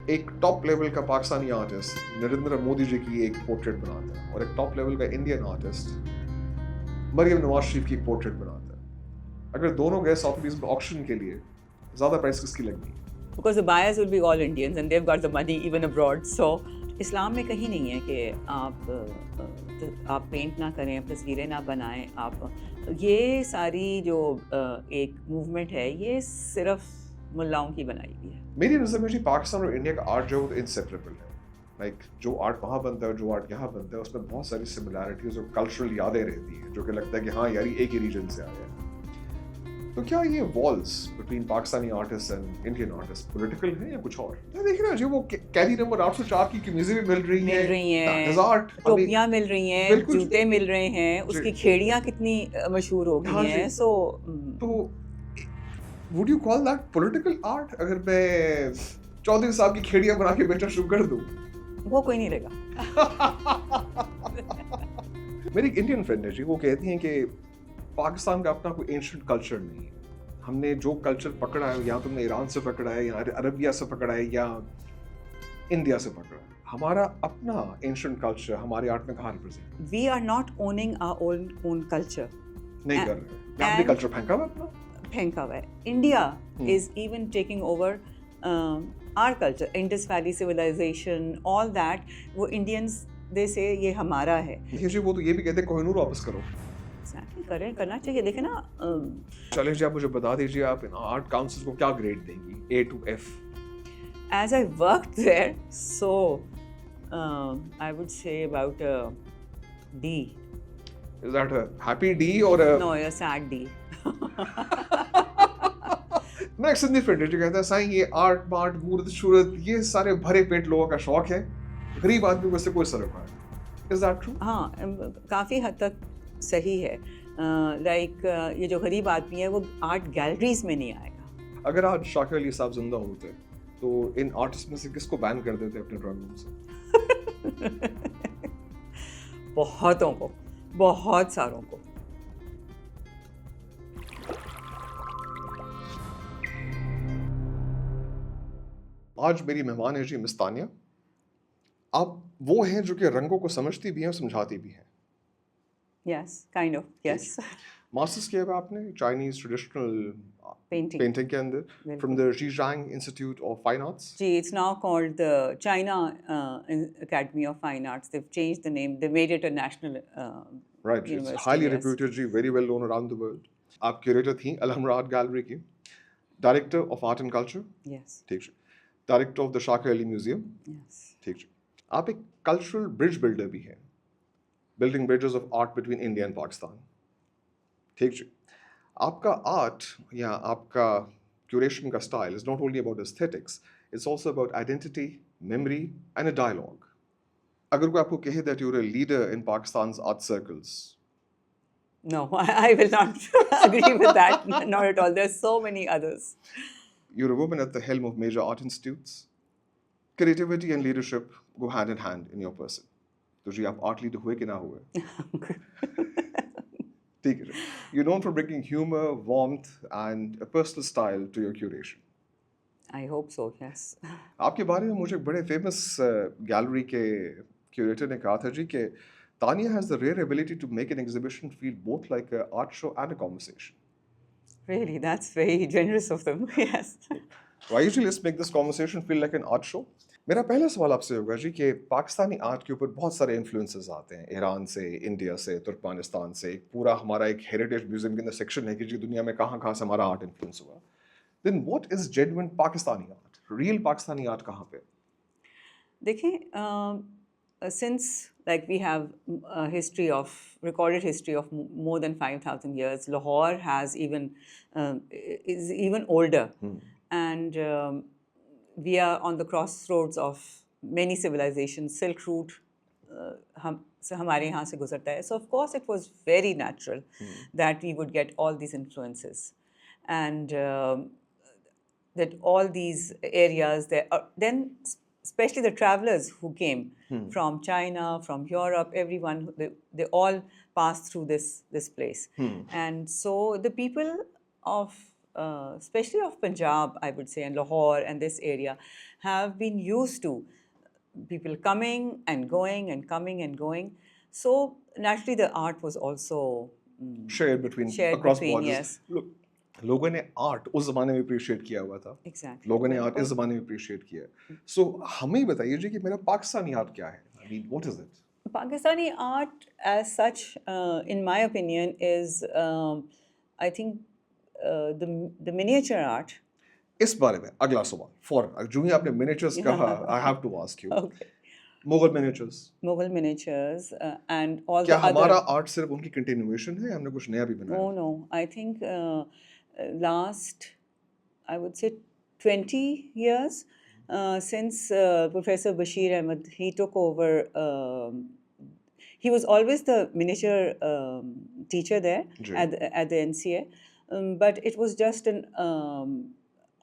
एक top level का Pakistani artist Narendra Modi ji की एक पोर्ट्रेट बनाता है और एक टॉप लेवल का इंडियन आर्टिस्ट मरियम नवाज शरीफ की पोर्ट्रेट बनाता है, अगर दोनों गए सॉथबीज ऑक्शन के लिए, ज्यादा प्राइस किसकी लगनी है? Because the buyers will be all Indians and they've got the money even abroad. So इस्लाम में कहीं नहीं है कि आप पेंट ना करें, आप तस्वीरें ना बनाएं, आप ये सारी जो एक मूवमेंट है ये सिर्फ मुल्लाओं की बनाई हुई है। मेरी नज़र में जी पाकिस्तान और इंडिया का आर्ट जो है इनसेपरेबल है। लाइक जो आर्ट वहाँ बनता है, जो आर्ट यहाँ बनता है, उसमें बहुत सारी सिमिलैरिटीज और कल्चरल यादें रहती हैं जो कि लगता है कि हाँ यार एक ही रीजन से आया है। तो क्या ये walls between Pakistani artist and Indian artist political है या कुछ और? देखिए ना जी, वो कैदी नंबर 804 की कमीजें भी मिल रही हैं, टोपियां मिल रही हैं, जूते मिल रहे हैं, उसकी खेड़ियां कितनी मशहूर हो गई हैं। सो तो would you call that political art? अगर मैं चौधरी साहब की खेड़ियां बना के बेचना शुरू कर दूं, वो कोई नहीं लेगा। मेरी एक इंडियन फ्रेंड है जी, वो कहती हैं कि पाकिस्तान का अपना कोई एंशिएंट कल्चर नहीं है। हमने जो कल्चर पकड़ा है, या तुमने ईरान से पकड़ा है, या अरबिया से पकड़ा है, या इंडिया से पकड़ा है, हमारा अपना एंशिएंट कल्चर हमारे आर्ट में कहाँ represent? We are not owning our own culture. नहीं कर रहे, अपने कल्चर फेंका हुआ अपना, फेंका हुआ है। India is even taking over our culture, Indus valley civilisation, all that. वो इंडियंस दे से ये हमारा है। देखिए जी, वो तो ये भी कहते हैं कोहिनूर वापस करो। करें, करना चाहिए। देखे ना, चलिए जी, आप मुझे बता दीजिए, आप इन आर्ट काउंसिल को क्या ग्रेड देंगी, A to F? As I worked there, so I would say about a D. Is that a happy D or a? No, a sad D. मैं एक सिंधी फ्रेंड जो कहता है साईं ये आर्ट मार्ट मूर्त शूरत ये सारे भरे पेट लोगों का शौक है, गरीब आदमी को इससे कोई सरोकार नहीं। Is that true? हाँ, काफ़ी हद तक सही है। लाइक ये जो गरीब आदमी है वो आर्ट गैलरीज में नहीं आएगा। अगर आज शाकिर अली साहब जिंदा होते तो इन आर्टिस्ट में से किसको बैन कर देते अपने ड्राइंग रूम से? बहुतों को, बहुत सारों को। आज मेरी मेहमान है जी मिस तानिया। आप वो हैं जो कि रंगों को समझती भी हैं और समझाती भी हैं। Yes, kind of, yes. Masters किया हुआ आपने चाइनीज ट्रेडिशनल पेंटिंग के अंदर from the Zhejiang Institute of Fine Arts? जी, it's now called the China Academy of Fine Arts. They've changed the name. They made it a national right. It's highly reputed जी, very well known around the world. आप curator थी Alhamra art gallery की, director of art and culture, yes, ठीक है, director of the Shakir Ali museum, yes, ठीक है। आप एक कल्चरल ब्रिज बिल्डर भी हैं, building bridges of art between India and Pakistan, ठीक है। आपका आर्ट या आपका क्यूरेशन का style is not only about aesthetics, it's also about identity, memory and a dialogue. अगर कोई आपको कहे that you are a leader in Pakistan's art circles, no, I will not agree with that. Not at all. There's so many others. you're a woman at the helm of major art institutes. Creativity and leadership go hand in hand in your person. तो जी आप art leader हुए कि ना हुए? ठीक है। You're known for bringing humor, warmth and a personal style to your curation. I hope so, yes. आपके बारे में मुझे बड़े फेमस गैलरी के क्यूरेटर ने कहा था जी कि Tanya has the rare ability to make an exhibition feel both like an art show and a conversation. Really, that's very generous of them. Yes. Why usually let's make this conversation feel like an art show? मेरा पहला सवाल आपसे होगा जी कि Pakistani art के ऊपर बहुत सारे इन्फ्लुएंसेस आते हैं, ईरान से, इंडिया से, तुर्कमेनिस्तान से। एक पूरा हमारा एक हेरिटेज म्यूजियम के अंदर सेक्शन है कि जी दुनिया में कहाँ से हमारा आर्ट इन्फ्लुएंस हुआ। Then what is genuine Pakistani art? Real Pakistani art कहाँ पे? देखिए, since like we have a history of recorded history of more than 5,000 years, Lahore has even is even older, and we are on the crossroads of many civilizations. Silk route हमारे यहाँ से गुजरता है. So of course it was very natural that we would get all these influences, and that all these areas there. Then especially the travelers who came from China, from Europe, everyone, they all passed through this place. And so the people of especially of Punjab, I would say, and Lahore and this area, have been used to people coming and going and coming and going. So naturally, the art was also shared between shared across between, borders. yes, Look, लोगों ने art उस जमाने में appreciate किया हुआ था, exactly. लोगों ने आर्ट बिल्कुल. इस जमाने में अप्रिशिएट किया है. सो हमें बताइए जी कि मेरा पाकिस्तानी आर्ट क्या है? I mean what is it? Pakistani art, as such, in my opinion, is I think the miniature art. इस बारे में अगला सवाल फॉरन जो ही आपने मिनिएचर्स कहा I have to ask you Okay. Mughal miniatures Mughal miniatures and all क्या the other. हमारा आर्ट सिर्फ उनकी कंटिन्यूएशन है हमने कुछ नया भी बनाया? Oh no, I think last, I would say, 20 years since Professor Bashir Ahmed, he took over. He was always the miniature teacher there ji. at the NCA, but it was just an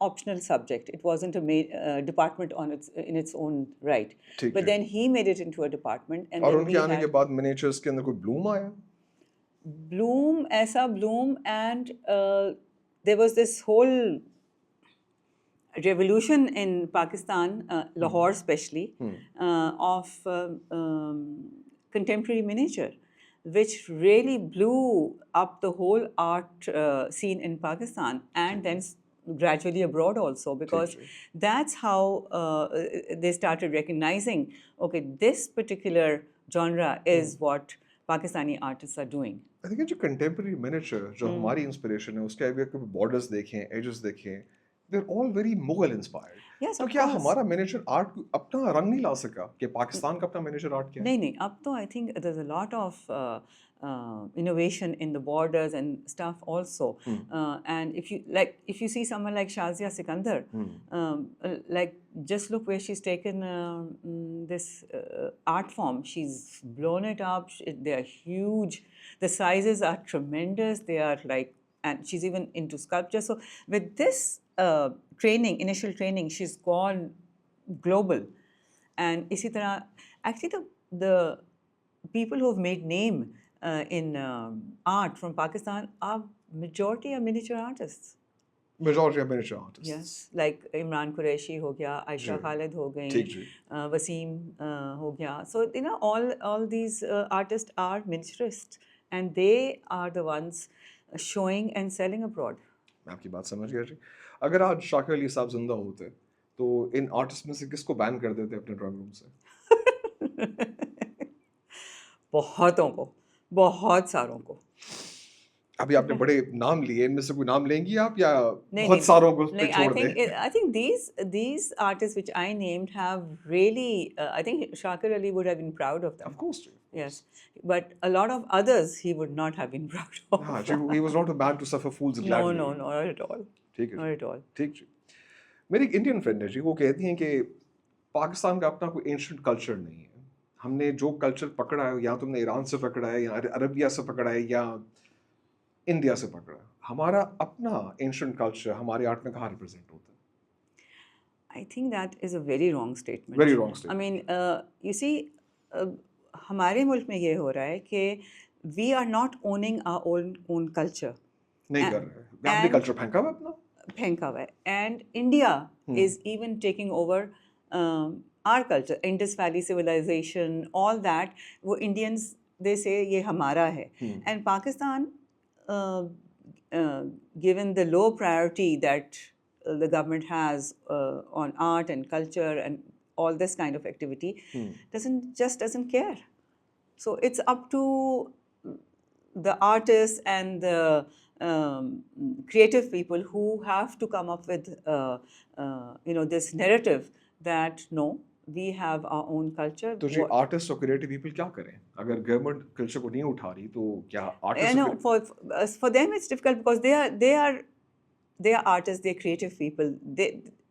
optional subject. It wasn't a department in its own right. ठीक But है. then he made it into a department, and और then उनके we आने के had बाद miniatures के अंदर कोई ब्लूम आया? Bloom, Aisa Bloom, and there was this whole revolution in Pakistan, Lahore especially, of contemporary miniature, which really blew up the whole art scene in Pakistan and then gradually abroad also, because that's how they started recognizing, okay, this particular genre is what Pakistani artists are doing. I think जो contemporary miniature जो हमारी inspiration है उसके अगर कभी borders देखें edges देखें they are all very Mughal inspired. Yes, तो of क्या course. हमारा मिनिएचर आर्ट अपना रंग नहीं ला सका कि पाकिस्तान का अपना मिनिएचर आर्ट क्या है? नहीं, अब तो I think there's a lot of innovation in the borders and stuff also. And if you see someone like Shazia Sikandar, like just look where she's taken this art form. She's blown it up. They are huge. The sizes are tremendous. They are like, and she's even into sculpture. So with this initial training, she's gone global. And इसी तरह, actually the people who have made name in art from Pakistan are majority are miniature artists. Majority of miniature artist. Yes, like Imran Qureshi हो गया, Aisha जी. Khalid हो ठीक गई, जी. Wasim हो गया. So all these artists are miniaturists, and they are the ones showing and selling abroad. मैं आपकी बात समझ गया जी. अगर आज शाकिर अली साहब जिंदा होते तो इन आर्टिस्ट में से किसको बैन कर देते अपने ड्राइंग रूम से? बहुतों को, बहुत सारों को. अभी आपने बड़े नाम लिए इनमें से कोई नाम लेंगी आप या नहीं, बहुत सारों को पे नहीं, छोड़ दें? I think these artists which I named have really, I think Shakir Ali would have been proud of them. Of course. Yes, but a lot of others he would not have been proud of. हाँ जी, he was not a man to suffer fools gladly. No, not at all. ठीक है Not at all. ठीक जी. मेरी एक Indian friend है जी, वो कहती हैं कि पाकिस्तान का अपना कोई एंशिएंट कल्चर नहीं है. हमने जो कल्चर पकड़ा है या तुमने ईरान से पकड़ा है या अरबिया से पकड़ा है या इंडिया से पकड़ा है, हमारा अपना एंशिएंट कल्चर हमारे आर्ट में कहाँ रिप्रेजेंट होता है? I think that is a very wrong statement. Very wrong statement. I mean, you see, हमारे मुल्क में ये हो रहा है कि we are not owning our own culture. नहीं कर रहे हैं. अपने कल्चर फेंका हुआ है अपना. फेंका हुआ है. And India is even taking over our culture. Indus Valley civilization, all that. वो Indians, they say ये हमारा है. And Pakistan, given the low priority that the government has on art and culture and all this kind of activity, doesn't care. So it's up to the artists and the creative people who have to come up with this narrative that no, we have our own culture. तो जी artist और creative people क्या करें अगर government culture को नहीं उठा रही तो क्या artist for them it's difficult because they are artists, they are creative people.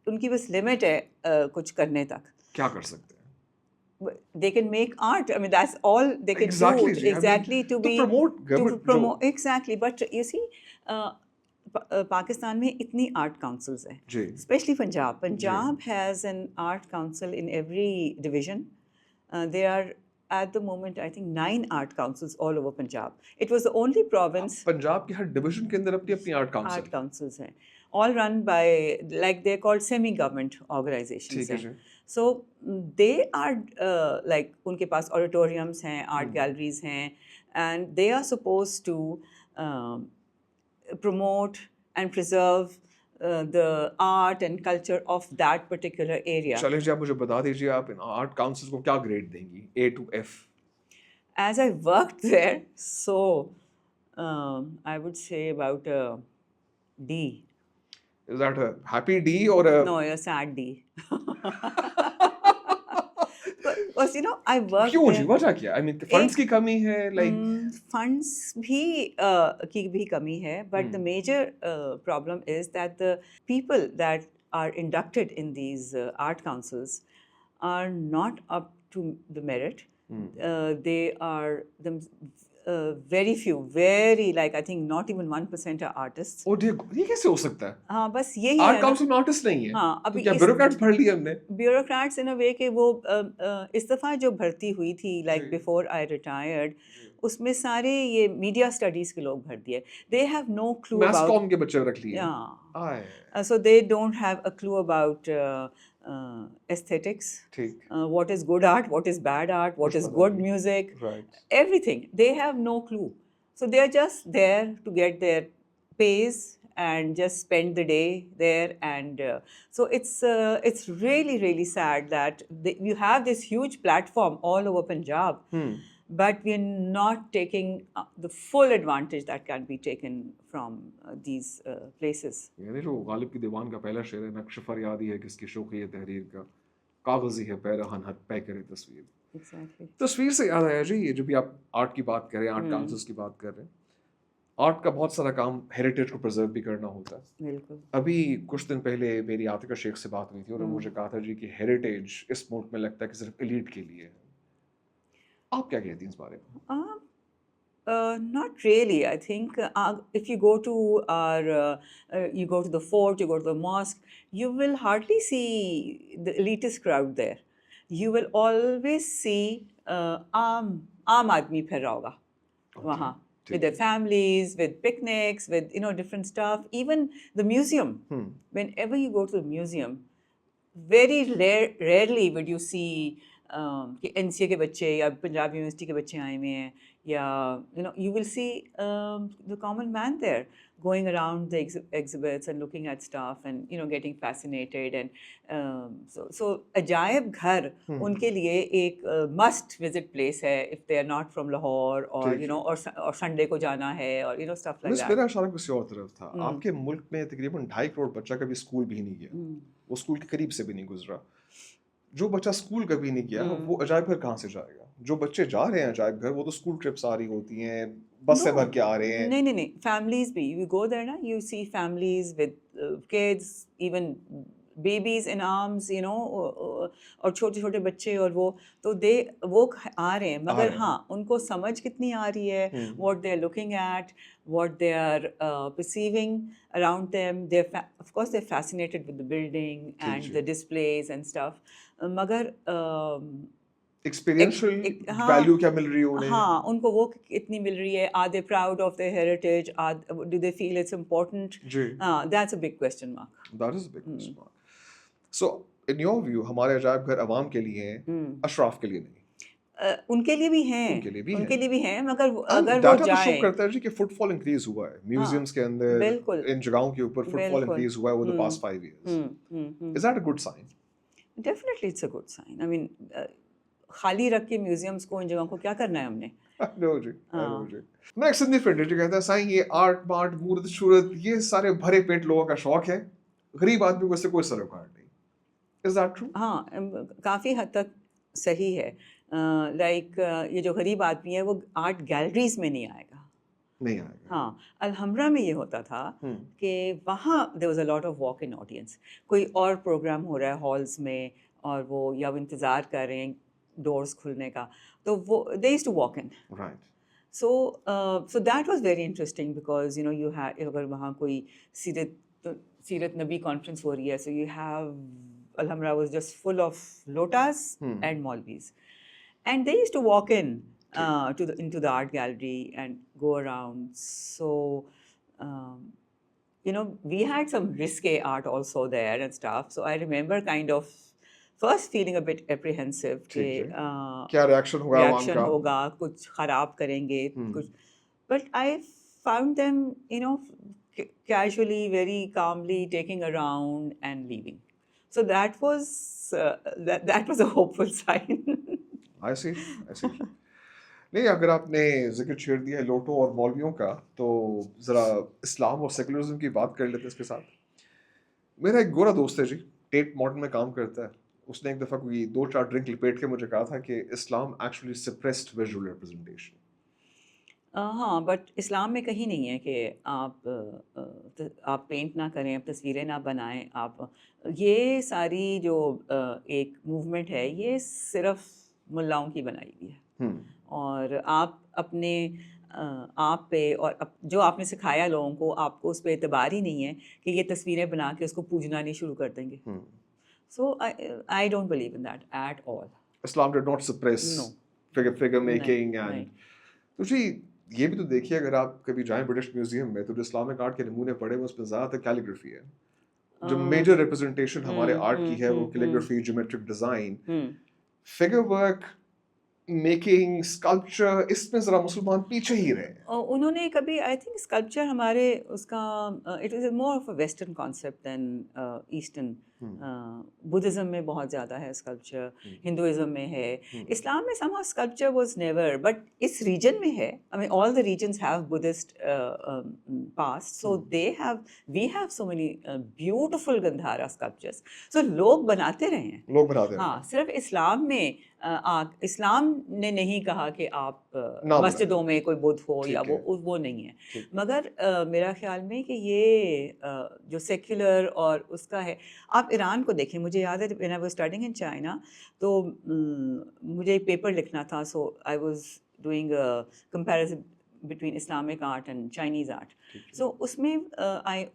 उनकी बस लिमिट है कुछ करने तक. क्या कर सकते हैं? They can make art. I mean, that's all they can Exactly, do. Ji. Exactly, I mean, to promote exactly. But you see, Pakistan में इतनी आर्ट काउंसिल्स हैं, जी. especially Punjab. Punjab has an art council in every division. There are at the moment, I think 9 art councils all over Punjab. It was the only province. Punjab के हर division के अंदर अपनी अपनी art council Art councils हैं, all run by, like they're called semi-government organizations ठीक है हैं. जी So they are like उनके पास auditoriums हैं, art galleries हैं, and they are supposed to promote and preserve the art and culture of that particular area. चलिए जी आप मुझे बता दीजिए आप इन आर्ट काउंसिल्स को क्या ग्रेड देंगी A to F? As I worked there, so I would say about a D. Is that a happy D or a No, a sad D. Because I worked क्यों जी there. वजह क्या? I mean funds की कमी है like Funds भी की भी कमी है, but the major problem is that the people that are inducted in these art councils are not up to the merit. They are very few, very like I think not even 1% are artists. ओ ये कैसे हो सकता है? हाँ बस यही art है ना. काउंसिल में आर्टिस्ट नहीं है हाँ, तो अभी क्या इस- ब्यूरोक्रेट्स भर लिए हमने? ब्यूरोक्रेट्स इन अ वे कि वो इस दफ़ा जो भर्ती हुई थी लाइक जी। बिफोर आई रिटायर्ड, उसमें सारे ये मीडिया स्टडीज़ के लोग भर दिए. They have no clue mass about, comm के बच्चे रख लिए आए so they don't have a clue about aesthetics, ठीक what is good art, what is bad art, what कुछ is पता good नहीं। music, right everything. They have no clue. So they are just there to get their pays and just spend the day there. And so it's really, really sad that you have this huge platform all over Punjab, but we're not taking the full advantage that can be taken from these places. यानी जो गालिब की दीवान का पहला शेर है नक्श फरियादी है किसकी शौक़ी है तहरीर का कागज़ी है पैरहन हद पै करे तस्वीर. Exactly. तस्वीर से याद आया जी ये जो भी आप आर्ट की बात कर रहे हैं आर्ट काउंसिल्स की बात कर रहे हैं आर्ट का बहुत सारा काम हेरिटेज को प्रिजर्व भी करना होता है. बिल्कुल. अभी कुछ दिन पहले मेरी आतिका शेख से बात हुई थी और उन्होंने मुझे कहा था जी कि हेरिटेज इस मुल्क में लगता है कि सिर्फ एलीट के लिए है. आप क्या कहती हैं इस बारे में? Not really. I think if you go to you go to the fort, you go to the mosque, you will hardly see the elitist crowd there. You will always see आम आदमी फिर रहा होगा वहाँ with their families, with picnics, with different stuff. Even the museum. Whenever you go to the museum, very rarely would you see कि NCA के बच्चे या पंजाब यूनिवर्सिटी के बच्चे आए हुए हैं या you will see the common man there going around the exhibits and looking at stuff and getting fascinated and so अजायब घर उनके लिए एक must visit place है if they are not from Lahore or और Sunday को जाना है और stuff like that. मेरा इशारा किसी और तरफ था. आपके मुल्क में तकरीबन 2.5 करोड़ बच्चा कभी स्कूल भी नहीं गया. वो स्कूल के करीब से भी नहीं गुजरा. जो बच्चा स्कूल कभी नहीं गया वो अजायब घर कहाँ से जाएगा? जो बच्चे जा रहे हैं अजायब घर वो तो स्कूल ट्रिप्स आ रही होती हैं बस से भर के आ रहे हैं. नहीं families भी you go there ना you see families with kids even babies in arms और छोटे छोटे बच्चे और वो आ रहे हैं मगर हाँ उनको समझ कितनी आ रही है what they are looking at what they are perceiving around them. Of course they're fascinated with the building and the displays and stuff मगर एक्सपीरियंशियल वैल्यू क्या मिल रही है उन्हें? हाँ उनको वो कितनी मिल रही है. Are they proud of their heritage? Do they feel it's important? That's a big question mark. That is a big question mark. So in your view हमारे अजायब घर अवाम के लिए हैं अशराफ के लिए नहीं. उनके लिए भी हैं मगर अगर वो डाटा जाए शो करता है जी कि फुटफॉल इंक्रीज हुआ है म्यूजियम्स के अंदर इन जगहों के ऊपर फुटफॉल इंक्रीज हुआ है over the past 5 years. Is that a good sign? Definitely it's a good sign. I mean खाली रख के म्यूजियम्स को इन जगहों को क्या करना है हमने? नो जी. मैं एक सिंधी फ्रेंड जो कहता है साईं ये आर्ट मार्ट मूर्त शूरत ये सारे भरे पेट लोगों का शौक है गरीब आदमी को इससे कोई सरोकार नहीं. Is that true? हाँ काफ़ी हद तक सही है. लाइक ये जो गरीब आदमी है वो आर्ट गैलरीज में नहीं आएगा. हाँ अलहमरा में ये होता था कि वहाँ there was a lot of walk in audience. कोई और प्रोग्राम हो रहा है हॉल्स में और वो या वो इंतज़ार कर रहे हैं डोर्स खुलने का तो वो they used to walk in. Right. So that was very interesting because you had अगर वहाँ कोई सीरत नबी कॉन्फ्रेंस हो रही है so you have Alhamra was just full of lotas and Maulvis. And they used to walk in into the art gallery and go around. So, um, we had some risque art also there and stuff. So I remember kind of first feeling a bit apprehensive कि ठीक है, क्या reaction होगा वहाँ reaction का? होगा, कुछ खराब करेंगे, कुछ. But I found them, casually, very calmly taking around and leaving. So that was that was a hopeful sign. I see, I see. नहीं, अगर आपने जिक्र छेड़ दिया है लोटो और मौलवियों का, तो ज़रा इस्लाम और सेकुलरिज्म की बात कर लेते हैं इसके साथ। मेरा एक गोरा दोस्त है जी, टेट मॉडर्न में काम करता है। उसने एक दफ़ा कोई 2-4 ड्रिंक लपेट के मुझे कहा था कि इस्लाम एक्चुअली सप्रेस्ड विजुअल रिप्रेजेंटेशन। हाँ, बट इस्लाम में कहीं नहीं है कि आप पेंट ना करें, आप तस्वीरें ना बनाएं, आप ये सारी जो एक मूवमेंट है, ये सिर्फ मुल्लाओं की बनाई हुई है। और आप अपने आप पे और जो आपने सिखाया लोगों को, आपको उस पर एतबार ही नहीं है कि ये तस्वीरें बना के उसको पूजना नहीं शुरू कर देंगे। So I don't believe in that at all. Islam did not suppress figure making and तो जी ये भी तो देखिए, अगर आप कभी जाएं ब्रिटिश म्यूजियम में, तो जो इस्लामिक आर्ट के नमूने पड़े हैं उसमें ज़्यादातर कैलीग्राफी है। जो मेजर रिप्रेजेंटेशन हमारे आर्ट की है वो calligraphy, geometric design, figure work, making, sculpture, इसमें जरा मुसलमान पीछे ही रहे हैं। उन्होंने कभी, आई थिंक स्कल्पचर हमारे उसका it is more of a western concept than eastern. Buddhism में बहुत ज़्यादा है स्कल्पचर, हिंदुइज्म में है, इस्लाम में somehow sculpture was never, but इस रीजन में है। I mean all the regions have Buddhist past, so we have so many beautiful Gandhara sculptures. So लोग बनाते रहे हैं, लोग बनाते रहे हैं। हाँ, सिर्फ इस्लाम में इस्लाम ने नहीं कहा कि आप मस्जिदों में कोई बुद्ध हो या वो नहीं है। मगर मेरा ख्याल में कि ये जो सेक्युलर और उसका है, आप ईरान को देखें। मुझे याद है when I was studying in China, तो मुझे एक पेपर लिखना था, so I was doing a comparison between Islamic art and Chinese art. So उसमें I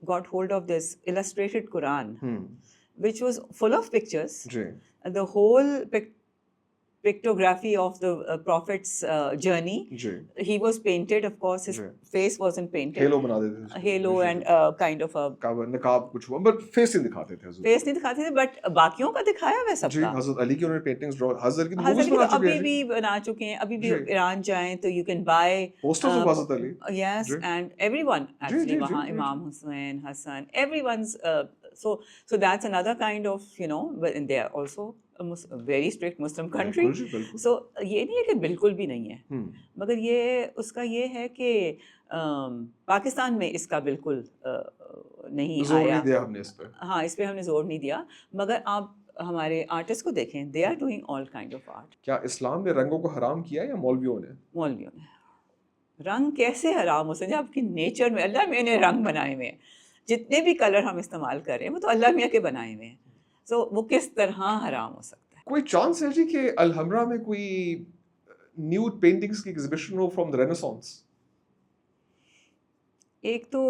got hold of this illustrated Quran which was full of pictures. The whole pictography of the prophet's journey. He was painted, of course, his face wasn't painted. Halo बना देते थे। Halo and kind of a नकाब कुछ हुआ, but face नहीं दिखाते थे। face नहीं दिखाते थे, but बाकियों का दिखाया हुआ सबका। जी, हज़रत अली की उन्होंने पेंटिंग्स ड्रॉ, हज़रत की मूवीज बना चुके हैं। अभी भी बना चुके हैं, अभी भी ईरान जाएं तो you can buy posters of हज़रत Ali. Yes, and everyone actually वहाँ इमाम Hussain, Hasan, everyone's so that's another kind of, but and they are also a very strict Muslim country. So ये नहीं है कि बिल्कुल भी नहीं है, मगर ये उसका ये है कि पाकिस्तान में इसका बिल्कुल नहीं जोर आया। नहीं दिया हमने इस पर। हाँ, इस पे हमने जोर नहीं दिया, मगर आप हमारे आर्टिस्ट को देखें, they are doing all kind of art. क्या इस्लाम ने रंगों को हराम किया या मौलवियों ने? मौलवियों ने। रंग कैसे हराम हो सकते हैं? आपकी नेचर में अल्लाह मियाँ ने रंग बनाए हुए हैं, जितने भी कलर हम इस्तेमाल कर रहे हैं वो तो अल्लाह मियाँ के बनाए हुए हैं। सो वो किस तरह हराम हो सकता है? कोई चांस है जी कि अलहमरा में कोई न्यूड पेंटिंग्स की एग्जीबिशन हो फ्रॉम द रेनेसांस? एक तो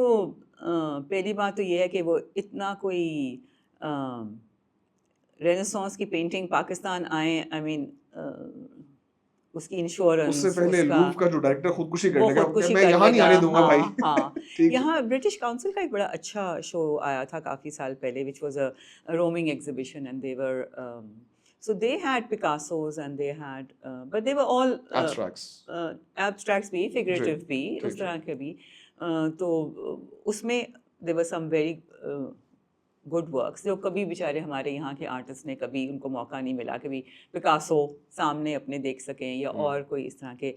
पहली बात तो ये है कि वो इतना कोई रेनेसांस की पेंटिंग पाकिस्तान आए, आई मीन उसकी इंश्योरेंस, उससे पहले लूव का जो डायरेक्टर खुदकुशी कर लेगा, मैं यहाँ नहीं आने दूंगा भाई। हाँ, यहाँ ब्रिटिश काउंसिल का एक बड़ा अच्छा शो आया था काफ़ी साल पहले, which was a roaming exhibition, and they were so they had Picassos and they had but they were all abstracts भी, figurative भी, उस तरह के भी। तो उसमें there were some very good works जो कभी बेचारे हमारे यहाँ के आर्टिस्ट ने कभी उनको मौका नहीं मिला कि भी पिकासो सामने अपने देख सकें या और कोई इस तरह के।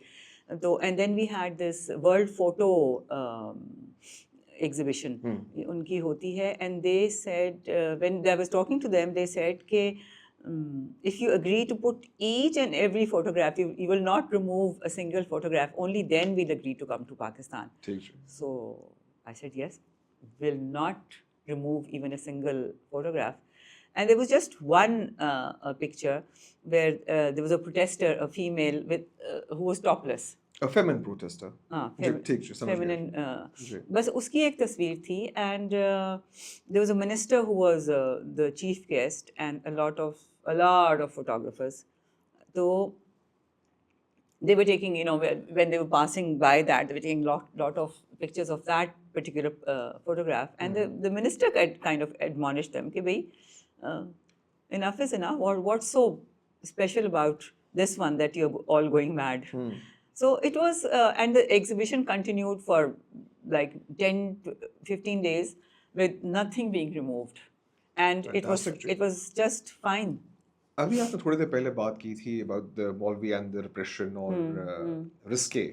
तो and then we had this world photo exhibition उनकी होती है, and they said when I was talking to them, they said कि if you agree to put each and every photograph, you will not remove a single photograph, only then we'll agree to come to Pakistan. So I said yes, will not remove even a single photograph. And there was just one picture where there was a protester, a female with who was topless. A feminine protester. Feminine. बस उसकी एक तस्वीर थी, and there was a minister who was the chief guest, and a lot of photographers. तो they were taking, when they were passing by that, they were taking lot of pictures of that particular photograph, and the minister kind of admonished them, कि भाई, enough is enough, or what's so special about this one that you're all going mad? So it was, and the exhibition continued for like 10 to 15 days with nothing being removed, and Fantastic. it was just fine. अभी आपने थोड़ी देर पहले बात की थी about the Maulvi and the repression और risque.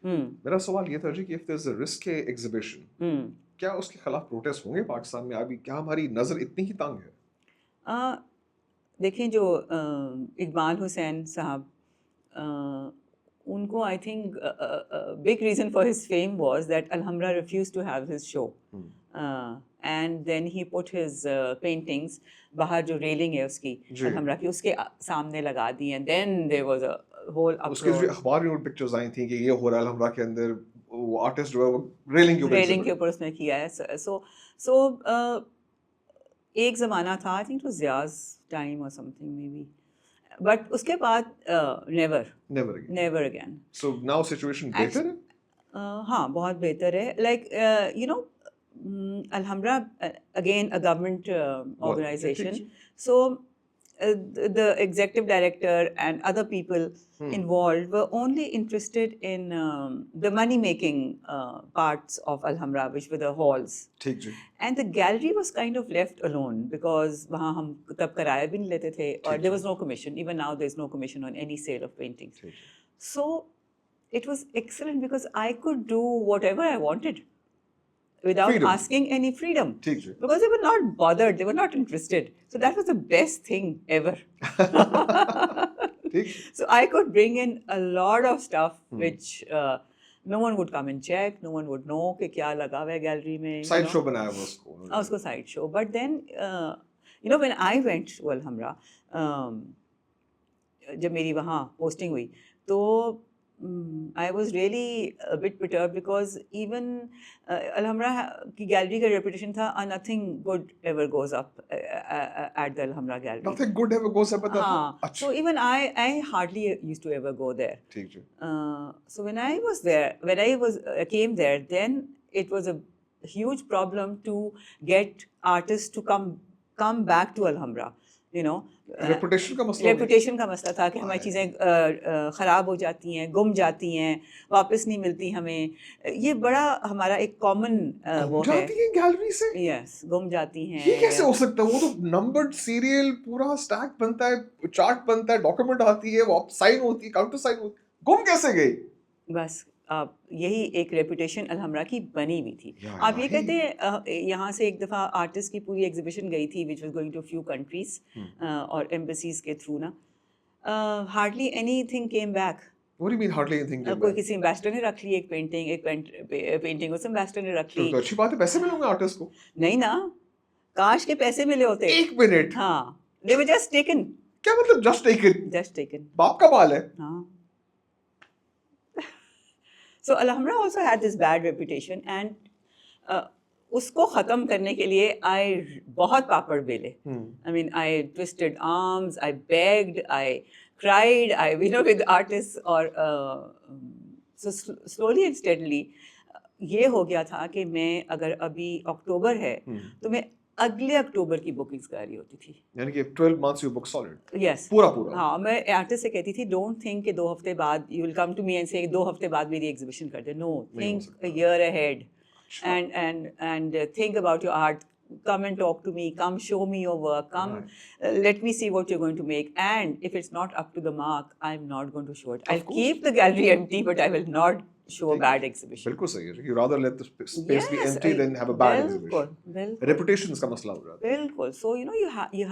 मेरा सवाल ये था जी कि if there's a risque exhibition, क्या उसके खिलाफ प्रोटेस्ट होंगे पाकिस्तान में? अभी क्या हमारी नजर इतनी ही तंग है? देखें, जो इकबाल हुसैन साहब, उनको I think big reason for his fame was that Alhambra refused to have his show. And then he put his paintings, बाहर जो रेलिंग है उसकी अलहमरा की, उसके सामने लगा दी, and then there was a whole uproar. उसके जो अखबार में पिक्चर्स आई थी कि ये हो रहा है अलहमरा के अंदर, वो आर्टिस्ट जो है वो रेलिंग के ऊपर उसने किया है. So एक ज़माना था, I think, to Zia's time और समथिंग मे बी, बट उसके बाद never again. So now situation better है? हाँ, बहुत बेहतर है. Like Alhambra, again a government organization, so the executive director and other people involved were only interested in the money making parts of Alhambra, which were the halls. And the gallery was kind of left alone because वहाँ हम तब किराया भी नहीं लेते थे, or there was no commission. Even now there is no commission on any sale of paintings. So it was excellent because I could do whatever I wanted without asking any freedom, because they were not bothered, they were not interested. So that was the best thing ever. So I could bring in a lot of stuff which no one would come and check, no one would know कि क्या लगा हुआ है gallery में. Side show बनाया हुआ उसको side show. But then when I went to Alhambra, जब मेरी वहाँ पोस्टिंग हुई, तो I was really a bit perturbed because even Alhambra की गैलरी का reputation था, nothing good ever goes up at the Alhambra gallery. Nothing good ever goes up at the. हाँ. So even I hardly used to ever go there. So when I was there, came there, then it was a huge problem to get artists to come back to Alhambra. Reputation का मसला था कि हमारी चीज़ें ख़राब हो जाती हैं, गुम जाती हैं, वापस नहीं मिलती हमें. ये बड़ा हमारा एक कॉमन वो है. जाती हैं गैलरी से? यस, गुम जाती हैं. ये कैसे हो सकता है? वो तो नंबर्ड सीरियल पूरा स्टैक बनता है, चार्ट बनता है, डॉक्यूमेंट आती है, वो साइन होती है, काउंटर साइन होती है, गुम कैसे गई? बस यही एक रेपुटेशन अलहमरा की बनी हुई थी. आप ये कहते हैं, यहाँ से एक दफ़ा आर्टिस्ट की पूरी एग्जीबिशन गई थी which was going to few countries और एम्बेसीज के थ्रू ना, hardly anything came back. What do you mean hardly anything came back? कोई किसी एम्बेसडर ने रख ली एक पेंटिंग उस एम्बेसडर ने रख ली. तो अच्छी बात है, पैसे मिलेंगे आर्टिस्ट को. नहीं ना, काश के पैसे मिले होते. एक मिनट. हाँ, they were just taken. क्या मतलब just taken? Just taken. बाप का बाल है. हाँ. So Alhambra also had this bad reputation, and उसको ख़त्म करने के लिए I बहुत पापड़ बेले. I mean, I twisted arms, I begged, I cried, with artists, or so slowly and steadily ये हो गया था कि मैं अगर अभी अक्टूबर है तो मैं अगले अक्टूबर की बुकिंग्स कर रही होती थी. यानी कि 12 months you book solid. Yes. पूरा. हाँ, मैं आर्टिस्ट से कहती थी, डोंट थिंक कि 2 हफ्ते बाद you will come to me and say 2 हफ्ते बाद मेरी एग्जीबिशन कर दे. No, think a year ahead and think about your art. Come and talk to me, come show me your work, come let me see what you're going to make, and if it's not up to the mark, I'm not going to show it. I'll keep the gallery empty, but I will not show a bad exhibition. बिल्कुल सही है. You rather let the space be empty than have a bad exhibition. Reputation का मसला हो जाता है. बिल्कुल. So you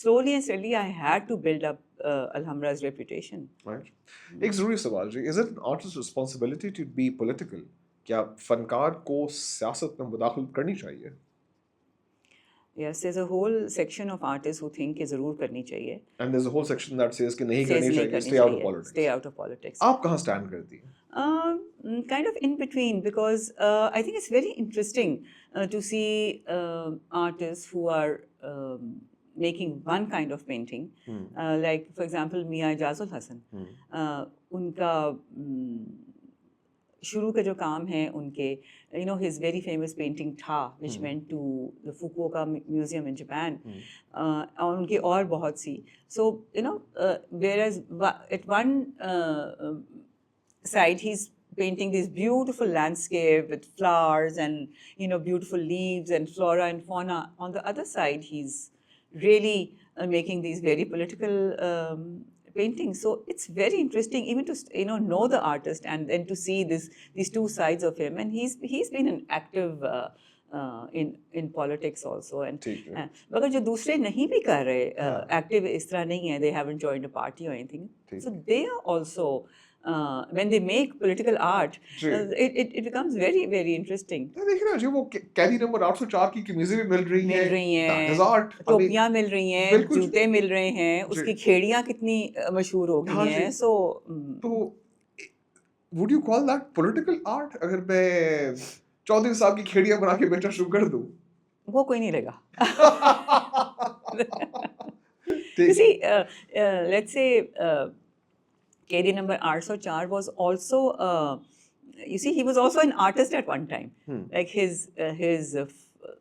slowly and steadily I had to build up Alhambra's reputation. Right. एक ज़रूरी सवाल जी, is it an artist's responsibility to be political? क्या फनकार को सियासत में मुदाखलत करनी चाहिए? Yes, there's a whole section of artists who think कि ज़रूर करनी चाहिए. And there's a whole section that says कि नहीं करनी चाहिए. Stay out of politics. Stay out of politics. आप कहाँ stand करती हैं? Kind of in between, because I think it's very interesting to see artists who are making one kind of painting. Like, for example, Mia Ijazul Hasan. उनका शुरू का जो काम है उनके, his very famous painting था, which went to the Fukuoka Museum in Japan, और उनकी और बहुत सी. So, whereas at one side he's painting this beautiful landscape with flowers and, beautiful leaves and flora and fauna. On the other side, he's really making these very political paintings. So it's very interesting even to know the artist and then to see these two sides of him. And he's been an active in politics also. And मगर जो दूसरे नहीं भी कर रहे active इस तरह नहीं है, they haven't joined a party or anything. So they are also when they make political art, it becomes very very interesting. देखिए ना जो वो कैदी नंबर 804 की कमीजें भी मिल रही हैं, टोपियां मिल रही हैं, जूते मिल रहे हैं, उसकी खेड़ियां कितनी मशहूर हो गई हैं. तो would you call that political art? अगर मैं चौधरी साहब की खेड़ियां बना के बेचना शुरू कर दूं, वो कोई नहीं लेगा. You see, let's say KD number 804 was also, you see, he was also an artist at one time. Like his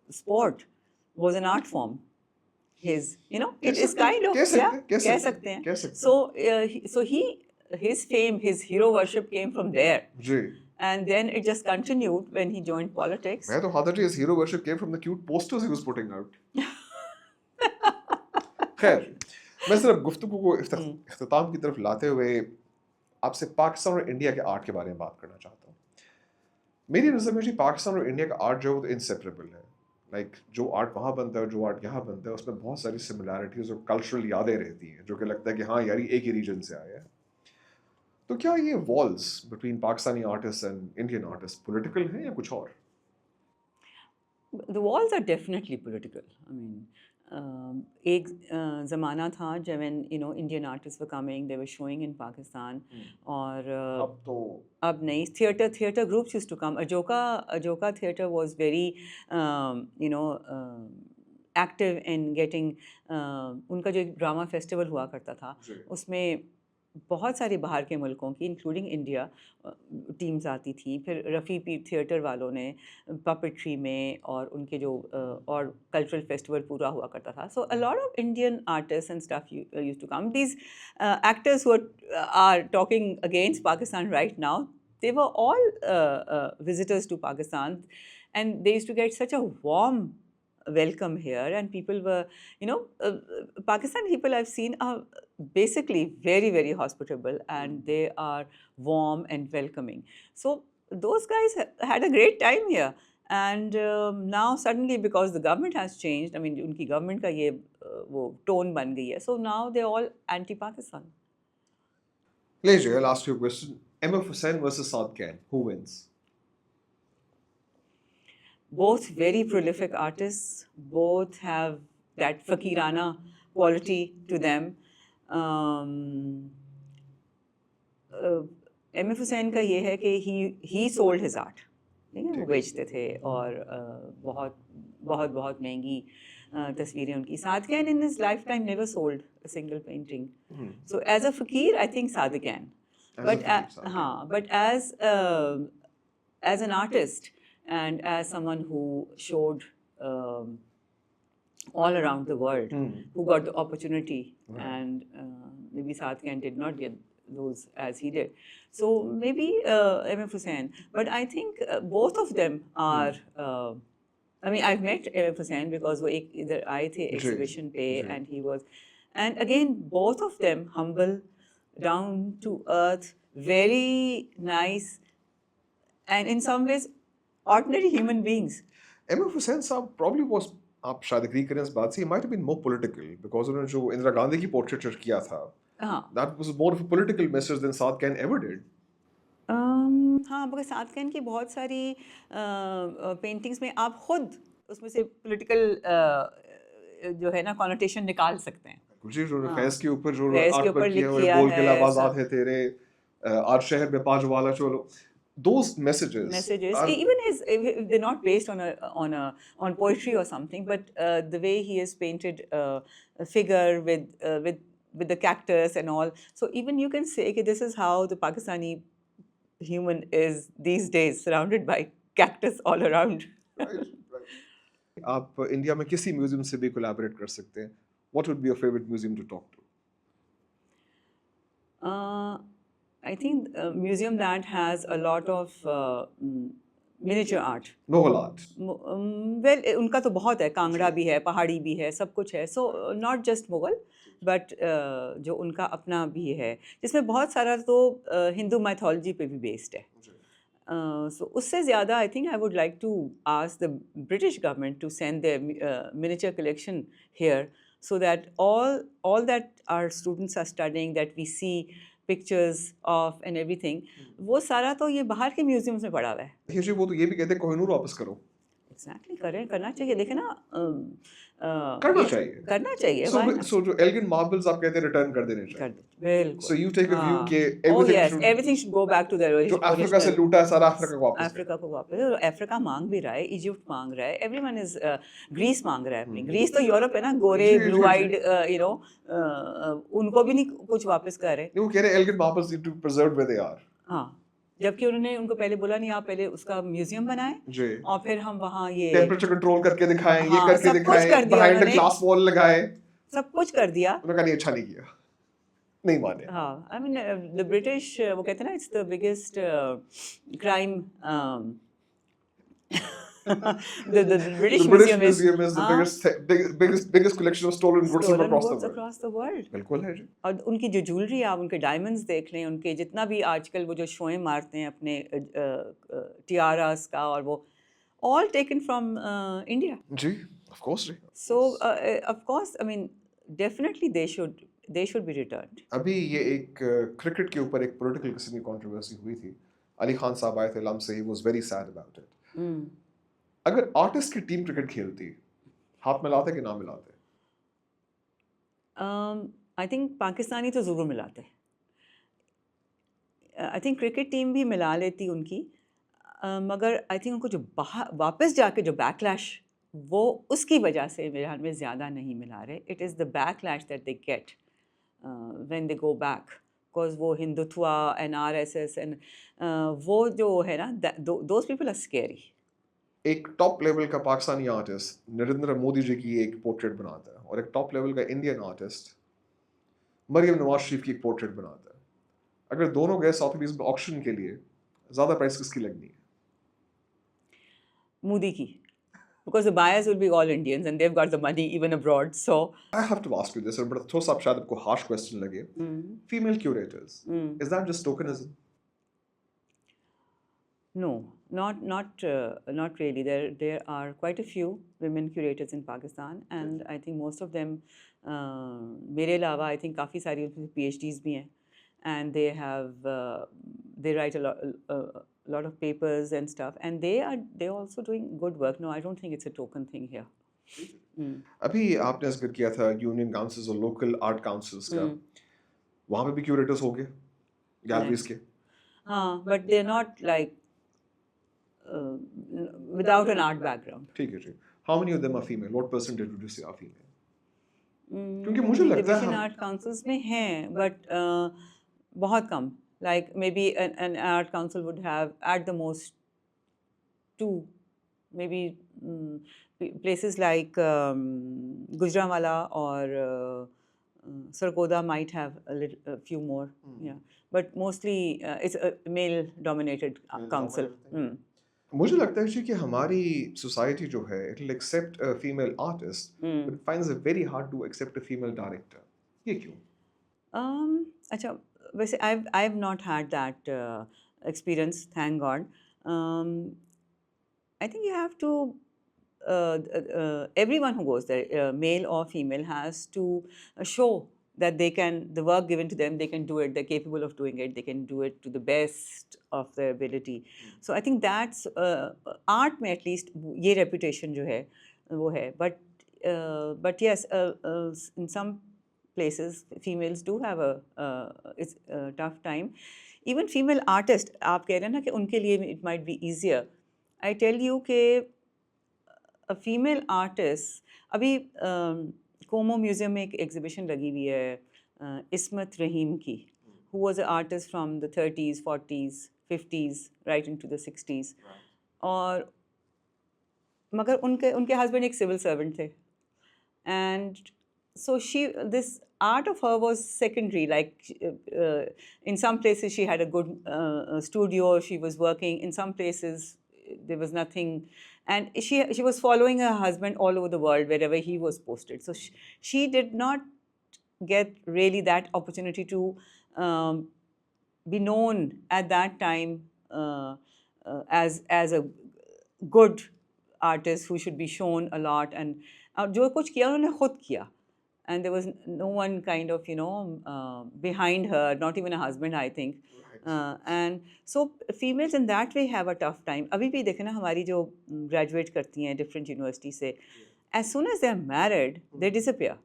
sport was an art form. His, it is kind of, कह सकते हैं. So his fame, his hero worship came from there. And then it just continued when he joined politics. मैं तो हादर जी, his hero worship came from the cute posters he was putting out. खैर, मैं सिर्फ गुफ्तगू को इख्तिताम की तरफ लाते हुए आपसे पाकिस्तान और इंडिया के आर्ट के बारे में बात करना चाहता हूँ. मेरी नज़र में जी पाकिस्तान और इंडिया का आर्ट जो है वो इनसेपरेबल है. लाइक जो आर्ट वहाँ बनता है, जो आर्ट यहाँ बनता है, उसमें बहुत सारी सिमिलैरिटीज़ और कल्चरल यादें रहती हैं जो कि लगता है कि हाँ यार एक ही रीजन से आया है. तो क्या ये walls between Pakistani artist and Indian artist political हैं या कुछ और? The walls are definitely political. I mean, एक ज़माना था जब Indian artists were coming, they were showing in Pakistan. और अब नहीं, theatre groups used to come. Ajoka theatre was very active in getting उनका जो एक ड्रामा फेस्टिवल हुआ करता था उसमें बहुत सारे बाहर के मुल्कों की इंक्लूडिंग इंडिया टीम्स आती थी. फिर रफ़ी पीर थिएटर वालों ने पपेट्री में और उनके जो और कल्चरल फेस्टिवल पूरा हुआ करता था. So a lot of Indian artist and stuff used to come. These actors who are talking against Pakistan right now, they were all visitors to Pakistan, and they used to get such a warm welcome here, and people were, Pakistani people I've seen are basically very very hospitable, and they are warm and welcoming. So those guys had a great time here, and now suddenly because the government has changed, I mean unki government ka ye wo tone ban gayi hai, so now they're all anti-Pakistan. Leisure, I'll ask you a question. MF Hussain versus Saad Khan, who wins? Both very prolific artists, both have that fakirana quality to them. MF Hussain का ये है कि he sold his art, वो बेचते थे और बहुत बहुत बहुत महंगी तस्वीरें उनकी. Saad Khan in his lifetime never sold a single painting. So as a fakir, I think Saad Khan. But as an artist and as someone who showed all around the world, who got the opportunity, and maybe Saad Khan did not get those as he did. So maybe MF Hussain. But I think both of them are, I mean, I've met MF Hussain because वो एक इधर आए थे exhibition पे, and he was, and again both of them humble, down to earth, very nice, and in some ways ordinary human beings. MF Hussain साहब probably was, आप शायद agree करें इस बात से, he might have been more political because उन्होंने जो इंदिरा गांधी की portraiture किया था, that was more of a political message than Saad Khan ever did. हाँ, मगर साद खान की बहुत सारी पेंटिंग्स में आप खुद उसमें से पॉलिटिकल जो है ना कॉनोटेशन निकाल सकते हैं. जी, जो फैज़ के ऊपर जो आर्ट पर किया है, बोल के आवाज़ है तेरे, आज शहर में 5 वाला चलो, those messages messages. are Even his, if they're not based on poetry or something, but the way he has painted a figure with the cactus and all. So even you can say, okay, this is how the Pakistani human is these days, surrounded by cactus all around. right, right. आप India में किसी museum से भी collaborate कर सकते हैं. What would be your favorite museum to talk to? I think a museum that has a lot of miniature art. Mughal art. Well, उनका तो बहुत है, कांगड़ा भी है, पहाड़ी भी है, सब कुछ है. So not just Mughal, but जो उनका अपना भी है, जिसमें बहुत सारा तो हिंदू mythology पे भी based है. So उससे ज़्यादा I think I would like to ask the British government to send their miniature collection here, so that all that our students are studying, that we see pictures of and everything, वो सारा तो ये बाहर के museums में पड़ा हुआ है. देखिए जी, वो तो ये भी कहते हैं कोहिनूर वापस करो. Exactly, करना चाहिए. देखे ना, करना चाहिए. करना चाहिए. So, why not? so जो Elgin marbles आप कहते हैं रिटर्न कर देने चाहिए. कर दे, बिल्कुल. So you take a view कि Oh everything yes, should, everything should go back to the जो अफ्रीका से लूटा है सारा अफ्रीका को वापस. अफ्रीका को वापस. और अफ्रीका मांग भी रहा है, इजिप्ट मांग रहा है, एवरीवन इज, ग्रीस मांग रहा है अपनी. ग्रीस तो यूरोप है ना, गोरे, ब्लू आइड, उनको भी नहीं कुछ वापस कर रहे. वो कह रहे हैं Elgin marbles need to be preserved where they are. हाँ, जबकि उन्होंने उनको पहले बोला नहीं, आप पहले उसका म्यूजियम बनाएं जी. और फिर हम वहाँ ये टेम्परेचर कंट्रोल करके दिखाएं, ये हाँ, करके सब कुछ दिखाएं, कर दिया behind a उन्होंने. glass wall लगाएं. सब कुछ कर दिया. उन्होंने कहा नहीं, अच्छा नहीं किया, नहीं माने. हाँ, I mean the British, वो कहते हैं ना, it's the biggest crime. The British The British Museum Museum is the biggest collection of stolen goods from stolen across the goods world. across the world. बिल्कुल है जी. और उनकी जो ज्वेलरी, आप उनके डायमंड्स देख लें, उनके जितना भी आजकल वो जो शोएं मारते हैं अपने टियारास का, और वो all taken from India. Ji, of course ji. So of course, I mean definitely they should be returned. अभी ये एक क्रिकेट के ऊपर एक पॉलिटिकल किस्म की कंट्रोवर्सी हुई थी. अली खान साहब आए थे लम से, he was very sad about it. अगर आर्टिस्ट की टीम क्रिकेट खेलती, हाथ मिलाते कि ना मिलाते? आई थिंक पाकिस्तानी तो ज़रूर मिलाते. आई थिंक क्रिकेट टीम भी मिला लेती उनकी, मगर आई थिंक उनको जो वापस जाके जो बैकलैश, वो उसकी वजह से मेरे ख्याल में ज़्यादा नहीं मिला रहे. It is the backlash that they get when they go back, because वो हिंदुत्व एंड RSS एंड वो जो है ना, दोज पीपल आर स्केरी. एक टॉप लेवल का पाकिस्तानी आर्टिस्ट नरेंद्र मोदी जी की एक पोर्ट्रेट बनाता है, और एक टॉप लेवल का इंडियन आर्टिस्ट मरियम नवाज शरीफ की एक पोर्ट्रेट बनाता है. अगर दोनों गए साउथ में ऑक्शन के लिए, ज़्यादा प्राइस किसकी लगनी है? मोदी की, because the buyers will be all Indians and they've got the money even abroad. So I have to ask you this, बड़ा थोड़ा सा शायद आपको harsh question लगे. Female curators, is that just tokenism? No, not really. There are quite a few women curators in Pakistan, and I think most of them, मेरे अलावा I think काफ़ी सारी PhDs भी हैं, and they have they write a lot of papers and stuff, and they're also doing good work. No, I don't think it's a token thing here. अभी आपने जिक्र किया था यूनियन काउंसिल्स और लोकल आर्ट काउंसिल्स का, वहाँ पे भी क्यूरेटर्स हो गए गैलरीज के? हाँ, but they're not like without an art background. ठीक है जी. How many of them are female? What percentage would you say are female? क्योंकि मुझे लगता है डिवीजन आर्ट काउंसिल्स में हैं, बट बहुत कम. Like maybe an art council would have at the most 2, maybe places like Gujranwala or Sarkodha might have a few more. Yeah, but mostly it's a male-dominated council. मुझे लगता है जी कि हमारी society जो है, it will accept a female artist, but it finds it very hard to accept a female director. ये क्यों? अच्छा, वैसे I've not had that experience, thank God. I think you have to everyone who goes there, male or female, has to show that they can, the work given to them, they can do it, they're capable of doing it, they can do it to the best of their ability. So I think that's art में at least ये reputation जो है वो है. But yes, in some places, females do have it's a tough time. Even female artists, आप कह रहे हैं ना कि उनके लिए it might be easier. I tell you कि a female artist, अभी कोमो म्यूज़ियम में एक एग्जिबिशन लगी हुई है इस्मत रहीम की, who was an artist from the 30s, 40s, 50s, right into the 60s. और मगर उनके हस्बैंड एक सिविल सर्वेंट थे, and so this art of her was secondary. Like in some places she had a good studio, she was working. In some places there was nothing, and she was following her husband all over the world wherever he was posted. So she did not get really that opportunity to be known at that time as a good artist who should be shown a lot. And जो कुछ किया उन्होंने खुद किया, and there was no one kind of behind her, not even a husband, I think. And so females in that way have a tough time. अभी भी देखें ना, हमारी जो graduate करती हैं different university से, as soon as they are married they disappear.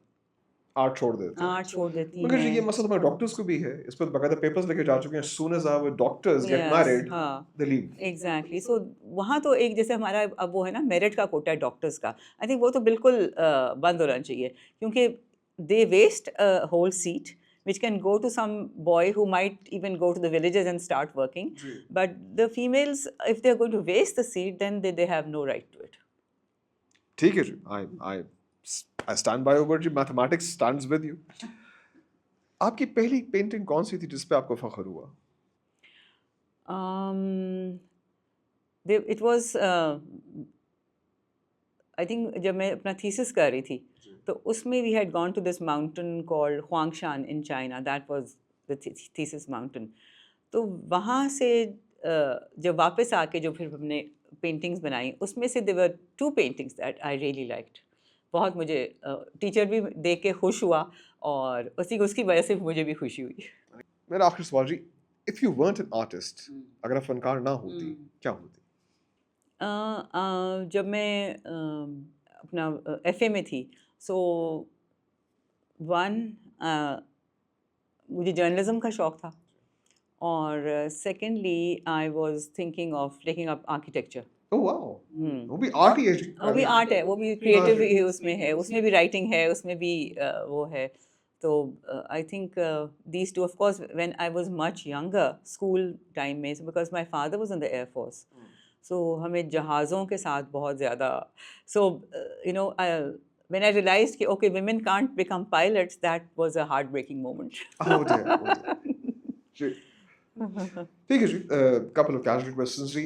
Art छोड़ देते हैं। आर्ट छोड़ देती मगर हैं। ये मसला हमारे डॉक्टर्स को भी है, इस पर बकायदा पेपर्स लेके जा चुके हैं, as soon as our doctors get married, they leave. Exactly. So वहाँ तो एक जैसे हमारा अब वो है ना मेरिट का कोटा है डॉक्टर्स का, आई थिंक वो तो बिल्कुल बंद होना चाहिए, क्योंकि they waste a whole seat which can go to some boy who might even go to the villages and start working. But the females, if they're going to waste the seat, then they have no right to it. ठीक है जी, I stand by over ji, mathematics stands with you. आपकी पहली painting कौन सी थी जिस पे आपको फख्र हुआ? It was I think जब मैं अपना thesis कर रही थी तो उसमें we had gone to this mountain called Huangshan in China. That was the thesis mountain. तो वहाँ से जब वापस आके जो फिर हमने पेंटिंग्स बनाई, उसमें से there were 2 paintings that I really liked. बहुत मुझे टीचर भी देख के खुश हुआ और उसकी वजह से मुझे भी खुशी हुई. मेरा आखिरी सवाल जी, if you weren't an artist, अगर आप फनकार ना होती, क्या होती? जब मैं अपना FA में थी, so मुझे जर्नलिज्म का शौक़ था, और secondly I was thinking of taking up architecture. Oh wow, वो भी आर्ट ही है जी. वो भी आर्ट है, वो भी क्रिएटिव ही उसमें है, उसमें भी राइटिंग है, उसमें भी वो है. तो I think these two, of course when I was much younger school time में, because my father was in the air force, so हमें जहाज़ों के साथ बहुत ज़्यादा, सो when I realized कि okay, women can't become pilots, that was a heartbreaking moment. Oh dear, oh dear. ठीक है जी, couple of casual questions ji.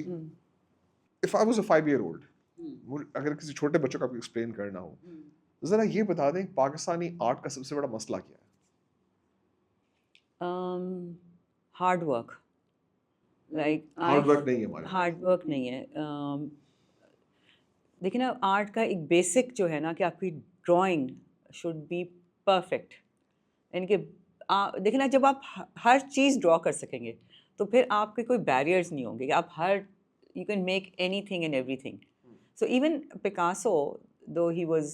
If I was a 5-year-old, अगर किसी छोटे बच्चों को आपको एक्सप्लेन करना हो, ज़रा ये बता दें पाकिस्तानी आर्ट का सबसे बड़ा मसला क्या है? Hard work. Like hard work नहीं है हमारे. हार्ड वर्क नहीं है. देखिए ना, आर्ट का एक बेसिक जो है ना कि आपकी ड्राइंग शुड बी परफेक्ट. यानी कि देखिए ना, जब आप हर चीज़ ड्रॉ कर सकेंगे तो फिर आपके कोई बैरियर्स नहीं होंगे कि आप you can make anything and everything. So even Picasso, though he was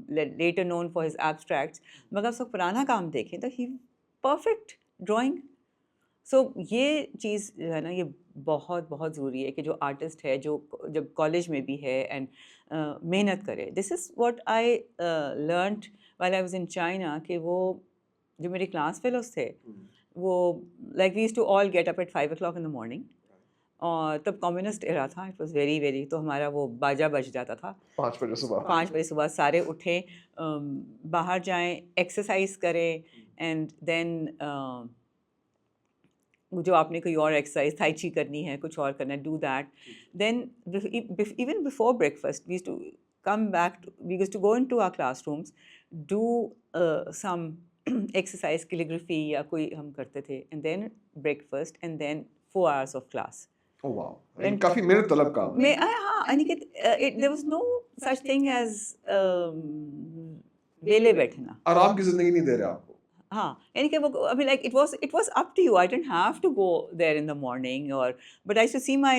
later known for his abstracts, मगर उसका पुराना काम देखें तो he perfect drawing. So ये चीज़ जो है ना, ये बहुत बहुत ज़रूरी है कि जो आर्टिस्ट है, जो जब कॉलेज में भी है एंड मेहनत करे. This is what I learned while I was in China, कि वो जो मेरे क्लास फेलोज थे, वो like we used to all get up at 5 o'clock in the morning. और तब कम्युनिस्ट एरा था, इट वाज वेरी वेरी, तो हमारा वो बाजा बज जाता था 5 बजे सुबह. 5 बजे सुबह सारे उठें, बाहर जाएं, एक्सरसाइज करें, एंड देन जो आपने कोई और एक्सरसाइज थाई ची करनी है, कुछ और करना है, do that. Then even before breakfast we used to come back, we used to go into our classrooms, do some exercise, calligraphy या कोई हम करते थे, and then breakfast, and then 4 hours of class. Oh wow. काफी मेहनत तलब काम है. हाँ, Aniket, there was no such thing as वेले बैठना. आराम की जिंदगी नहीं दे रहे आपको. हाँ, यानी कि वो अभी like it was up to you. I didn't have to go there in the morning, but I used to see my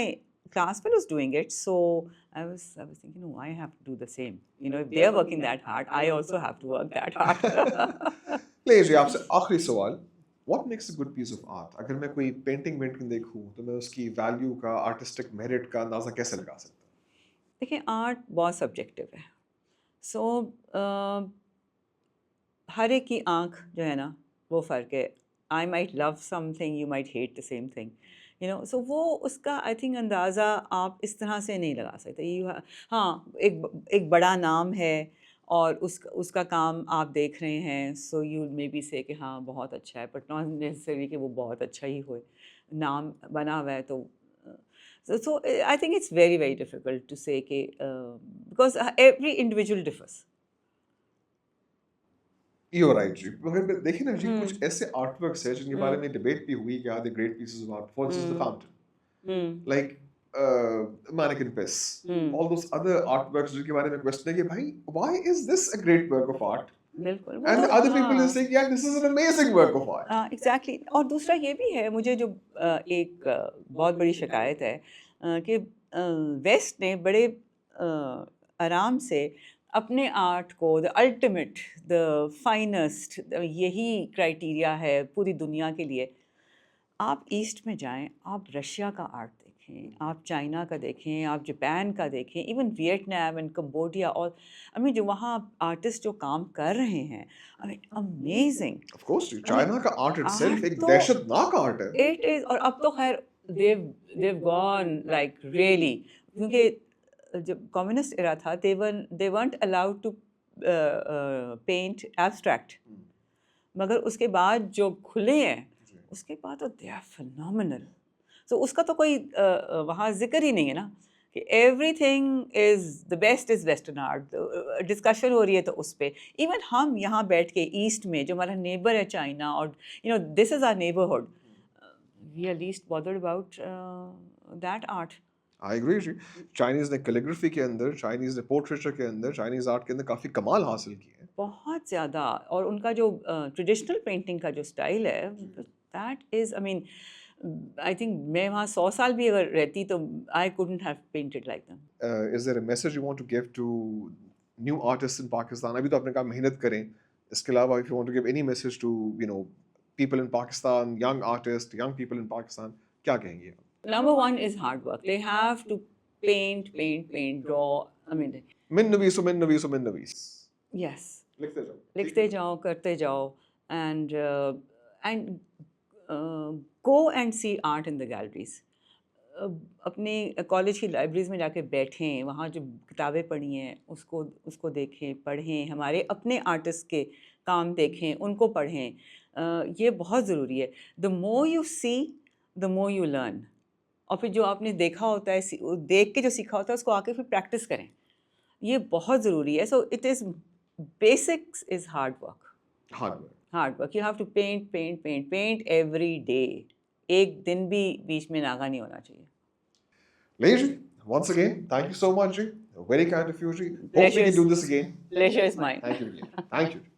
class fellows doing it, so I was thinking, no, I have to do the same. You know, if they are working that hard, I also have to work that hard. ले जी आपसे आखिरी सवाल, what makes a good piece of art? अगर मैं कोई painting देखूं तो मैं उसकी वैल्यू का, आर्टिस्टिक मेरिट का अंदाजा कैसे लगा सकता देखिए, आर्ट बहुत सब्जेक्टिव है। सो हर एक की आँख जो है ना, वो फ़र्क है। I might love something, you might hate the same thing, so वो उसका आई थिंक अंदाज़ा आप इस तरह से नहीं लगा सकते। हाँ, एक बड़ा नाम है और उसका काम आप देख रहे हैं, सो यू मे बी से कि हाँ, बहुत अच्छा है, बट नॉट नेसेसरी कि वो बहुत अच्छा ही हो। नाम बना हुआ है तो so I think it's very very difficult to say कि बिकॉज़ एवरी इंडिविजुअल डिफर्स। है? यू राइट जी। मगर देखिए ना जी, हुँ, कुछ ऐसे आर्ट वर्क्स हैं जिनके बारे हुँ, में डिबेट भी हुई कि are they great pieces of art? For instance the hmm, fountain, hmm, like mannequin piss, hmm. all those other artworks जिनके बारे में क्वेश्चन है कि भाई why is this a great work of art बिल्कुल, वो and तो the other people is हाँ, saying yeah this is an amazing work of art. Exactly. और दूसरा ये भी है, मुझे जो एक बहुत बड़ी शिकायत है कि वेस्ट ने बड़े आराम से अपने आर्ट को द अल्टीमेट, द फाइनेस्ट, यही क्राइटेरिया है पूरी दुनिया के लिए। आप ईस्ट में जाएँ, आप रशिया का आर्ट देखें, आप चाइना का देखें, आप जापान का देखें, इवन वियतनाम एंड कंबोडिया, और आई मीन जो वहाँ आर्टिस्ट जो काम कर रहे हैं, I mean amazing. Of course I mean China का आर्ट आर्ट itself एक तो दहशतनाक आर्ट है. इट इज़, और अब तो खैर देव गॉन लाइक रियली, क्योंकि जब कम्युनिस्ट एरा था, they weren't allowed to paint abstract, मगर उसके बाद जो खुले हैं, उसके बाद तो दे आर फिनोमिनल। सो उसका तो कोई वहाँ ज़िक्र ही नहीं है ना, कि everything is western art. Discussion हो रही है तो उस पे इवन हम यहाँ बैठ के ईस्ट में, जो हमारा नेबर है चाइना, और this is our neighbourhood, we are least bothered about that art. I agree जी. चाइनीज ने कैलीग्राफी के अंदर, चाइनीज ने पोर्ट्रेचर के अंदर, चाइनीज आर्ट के अंदर काफी कमाल हासिल किए हैं. बहुत ज़्यादा। और उनका जो ट्रेडिशनल पेंटिंग का जो स्टाइल है, that is, I mean, I think मैं वहाँ 100 साल भी अगर रहती तो I couldn't have painted like them. Is there a message you want to give to new artists in Pakistan? अभी तो आपने कहा मेहनत करें. इसके अलावा if you want to give any message to people in Pakistan, young artists, young people in Pakistan, क्या कहेंगे आप? Number one is hard work. They have to paint, draw. I mean, मिन नवीस मिन नवीस मिन नवीस. yes, लिखते जाओ. लिखते जाओ, करते जाओ, and go and see art in the galleries. अपने कॉलेज की लाइब्रेरीज में जाके बैठें, वहाँ जो किताबें पढ़ी हैं उसको उसको देखें, पढ़ें, हमारे अपने आर्टिस्ट के काम देखें, उनको पढ़ें। ये बहुत ज़रूरी है। The more you see, the more you learn. और फिर जो आपने देखा होता है, वो देख के जो सीखा होता है, उसको आके फिर प्रैक्टिस करें। ये बहुत ज़रूरी है। So it is, basics is hard work. Hard work. Hard work, you have to paint every day. एक दिन भी बीच में नागा नहीं होना चाहिए। Leji, once again, thank you so much, Ji. Very kind of you, Ji. Hopefully we Pleasure can is, do this again. pleasure is mine. Thank you again. Thank you.